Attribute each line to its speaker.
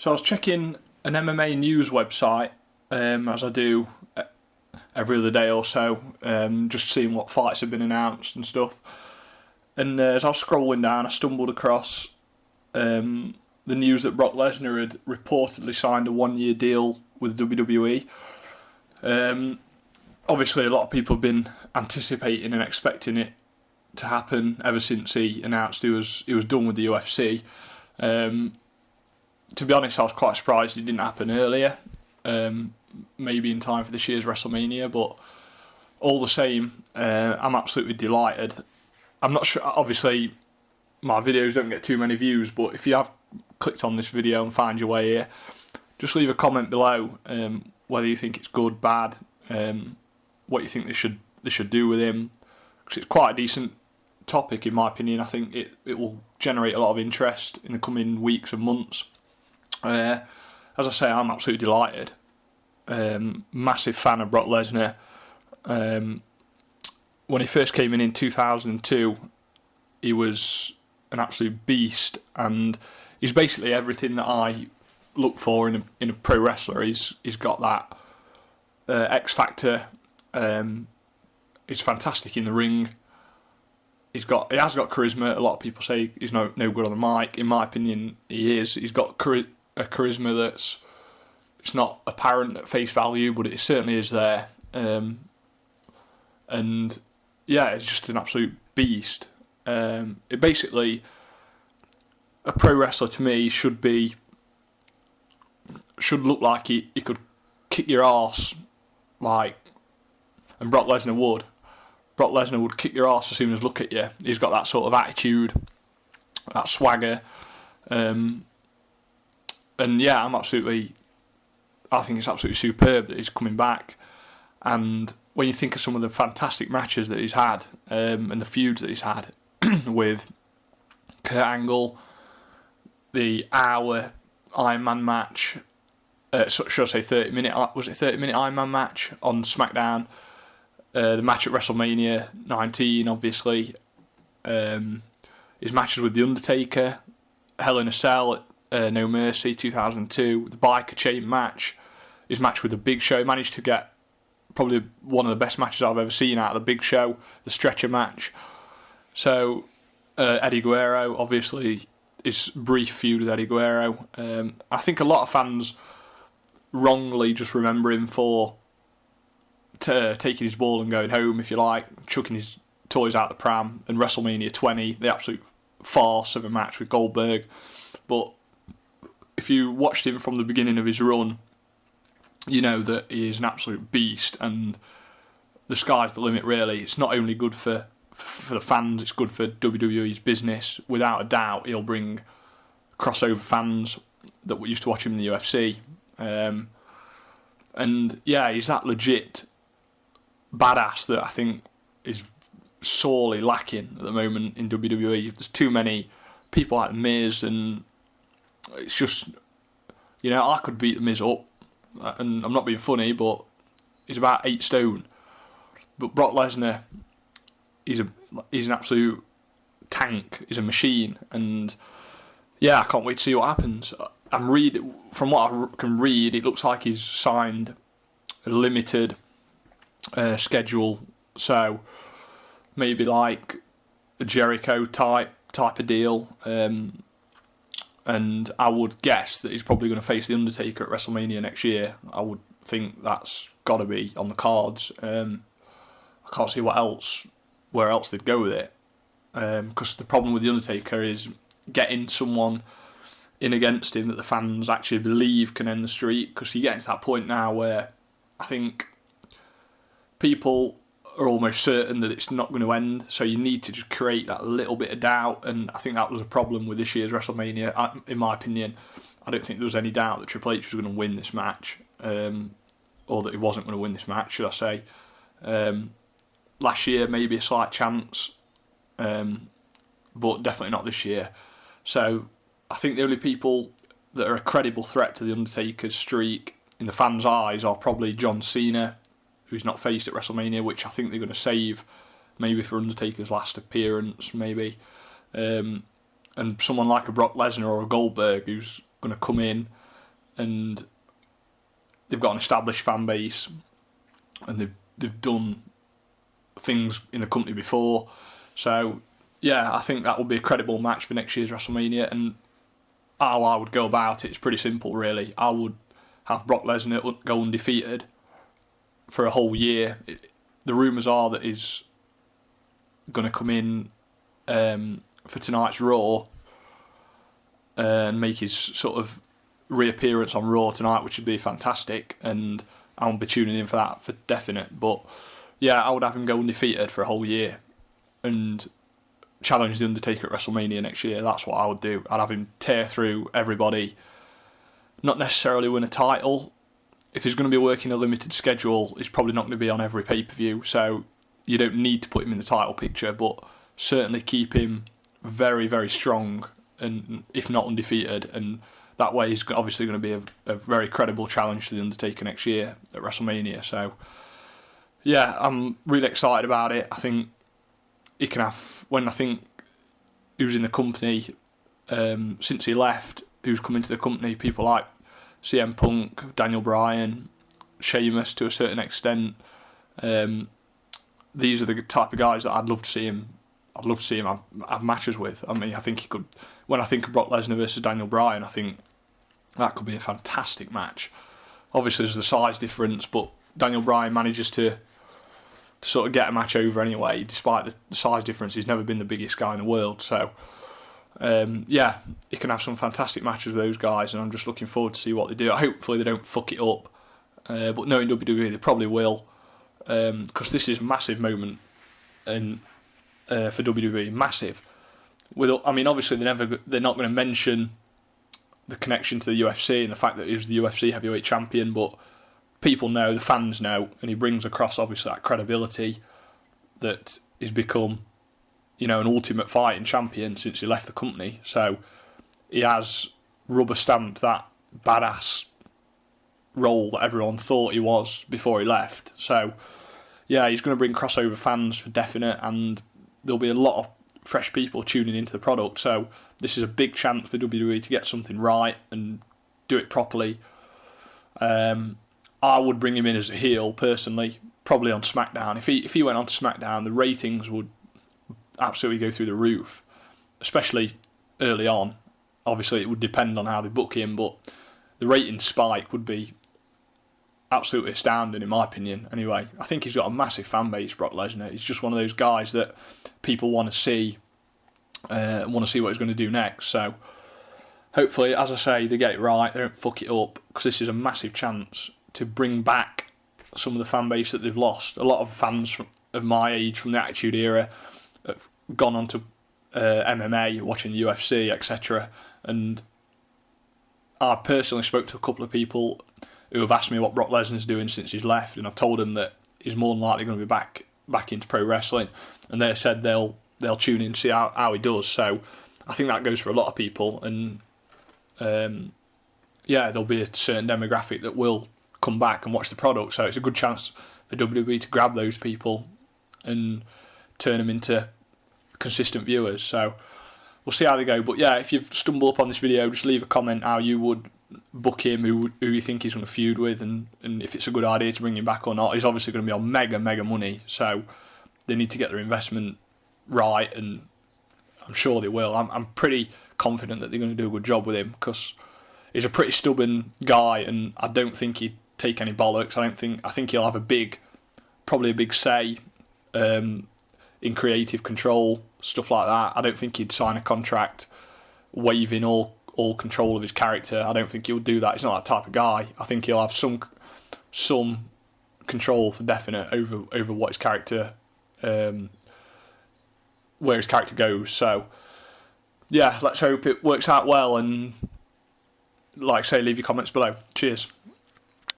Speaker 1: So I was checking an MMA news website, as I do every other day or so, just seeing what fights have been announced and stuff. And as I was scrolling down, I stumbled across the news that Brock Lesnar had reportedly signed a 1-year deal with WWE. Obviously, a lot of people have been anticipating and expecting it to happen ever since he announced he was done with the UFC. To be honest, I was quite surprised it didn't happen earlier, maybe in time for this year's WrestleMania, but all the same, I'm absolutely delighted. I'm not sure, obviously, my videos don't get too many views, but if you have clicked on this video and found your way here, just leave a comment below whether you think it's good, bad, what you think they should do with him, because it's quite a decent topic in my opinion. I think it will generate a lot of interest in the coming weeks and months. As I say, I'm absolutely delighted. Massive fan of Brock Lesnar. When he first came in 2002, he was an absolute beast, and he's basically everything that I look for in a pro wrestler. He's got that X factor. He's fantastic in the ring. He has got charisma. A lot of people say he's no good on the mic. In my opinion, he is. He's got a charisma that's it's not apparent at face value, but it certainly is there. And yeah, it's just an absolute beast. It basically, a pro wrestler to me should look like he could kick your arse, like, and Brock Lesnar would. Brock Lesnar would kick your arse as soon as look at you. He's got that sort of attitude, that swagger, and yeah, I think it's absolutely superb that he's coming back. And when you think of some of the fantastic matches that he's had, and the feuds that he's had with Kurt Angle, the hour Iron Man match, should I say 30 minute Iron Man match on SmackDown, the match at WrestleMania 19, obviously, his matches with The Undertaker, Hell in a Cell at No Mercy 2002, the Biker Chain match, his match with The Big Show. He managed to get probably one of the best matches I've ever seen out of The Big Show, the stretcher match. So Eddie Guerrero, obviously, his brief feud with Eddie Guerrero. I think a lot of fans wrongly just remember him for taking his ball and going home, if you like, chucking his toys out the pram, and WrestleMania 20, the absolute farce of a match with Goldberg. But if you watched him from the beginning of his run, you know that he is an absolute beast, and the sky's the limit, really. It's not only good for the fans, it's good for WWE's business. Without a doubt, he'll bring crossover fans that used to watch him in the UFC. And yeah, he's that legit badass that I think is sorely lacking at the moment in WWE. There's too many people like Miz, and it's just, I could beat the Miz up, and I'm not being funny, but he's about 8 stone. But Brock Lesnar, he's an absolute tank. He's a machine, and yeah, I can't wait to see what happens. From what I can read, it looks like he's signed a limited schedule, so maybe like a Jericho type of deal. And I would guess that he's probably going to face The Undertaker at WrestleMania next year. I would think that's got to be on the cards. I can't see where else they'd go with it. Because the problem with The Undertaker is getting someone in against him that the fans actually believe can end the streak. Because you get to that point now where I think people are almost certain that it's not going to end, so you need to just create that little bit of doubt, and I think that was a problem with this year's WrestleMania. In my opinion, I don't think there was any doubt that Triple H was going to win this match, or that he wasn't going to win this match, should I say. Last year, maybe a slight chance, but definitely not this year. So I think the only people that are a credible threat to The Undertaker's streak in the fans' eyes are probably John Cena, who's not faced at WrestleMania, which I think they're going to save maybe for Undertaker's last appearance, maybe. And someone like a Brock Lesnar or a Goldberg who's going to come in and they've got an established fan base, and they've done things in the company before. So yeah, I think that would be a credible match for next year's WrestleMania. And how I would go about it is pretty simple, really. I would have Brock Lesnar go undefeated for a whole year. The rumours are that he's going to come in for tonight's Raw and make his sort of reappearance on Raw tonight, which would be fantastic, and I'll be tuning in for that for definite. But yeah, I would have him go undefeated for a whole year and challenge The Undertaker at WrestleMania next year. That's what I would do. I'd have him tear through everybody, not necessarily win a title. If he's going to be working a limited schedule, he's probably not going to be on every pay-per-view, so you don't need to put him in the title picture, but certainly keep him very, very strong, and if not undefeated, and that way he's obviously going to be a very credible challenge to The Undertaker next year at WrestleMania. So yeah, I'm really excited about it. I think he can have, when I think who's in the company since he left, who's come into the company, people like CM Punk, Daniel Bryan, Sheamus to a certain extent. These are the type of guys that I'd love to see him have matches with. I mean, I think he could. When I think of Brock Lesnar versus Daniel Bryan, I think that could be a fantastic match. Obviously, there's the size difference, but Daniel Bryan manages to sort of get a match over anyway, despite the size difference. He's never been the biggest guy in the world, so yeah, he can have some fantastic matches with those guys, and I'm just looking forward to see what they do. Hopefully they don't fuck it up, but knowing WWE, they probably will, because this is a massive moment and for WWE, massive. I mean, obviously they're not going to mention the connection to the UFC and the fact that he was the UFC heavyweight champion, but people know, the fans know, and he brings across obviously that credibility that he's become, you know, an ultimate fighting champion since he left the company. So he has rubber stamped that badass role that everyone thought he was before he left. So yeah, he's going to bring crossover fans for definite, and there'll be a lot of fresh people tuning into the product. So this is a big chance for WWE to get something right and do it properly. I would bring him in as a heel personally, probably on SmackDown. If he went on to SmackDown, the ratings would absolutely go through the roof, especially early on. Obviously, it would depend on how they book him, but the rating spike would be absolutely astounding, in my opinion. Anyway, I think he's got a massive fan base, Brock Lesnar. He's just one of those guys that people want to see what he's going to do next. So hopefully, as I say, they get it right. They don't fuck it up, because this is a massive chance to bring back some of the fan base that they've lost. A lot of fans of my age from the Attitude Era have gone on to MMA, watching the UFC, etc. And I personally spoke to a couple of people who have asked me what Brock Lesnar's doing since he's left, and I've told them that he's more than likely going to be back into pro wrestling, and they said they'll tune in to see how he does. So I think that goes for a lot of people, and yeah, there'll be a certain demographic that will come back and watch the product. So it's a good chance for WWE to grab those people and turn them into consistent viewers. So we'll see how they go. But yeah, if you've stumbled upon this video, just leave a comment how you would book him, who you think he's going to feud with, and if it's a good idea to bring him back or not. He's obviously going to be on mega money, so they need to get their investment right, and I'm sure they will. I'm pretty confident that they're going to do a good job with him, because he's a pretty stubborn guy, and I don't think he'd take any bollocks. I think he'll have probably a big say in creative control, stuff like that. I don't think he'd sign a contract waiving all control of his character. I don't think he'll do that. He's not that type of guy. I think he'll have some control for definite over what his character, where his character goes. So yeah, let's hope it works out well, and like I say, leave your comments below. Cheers.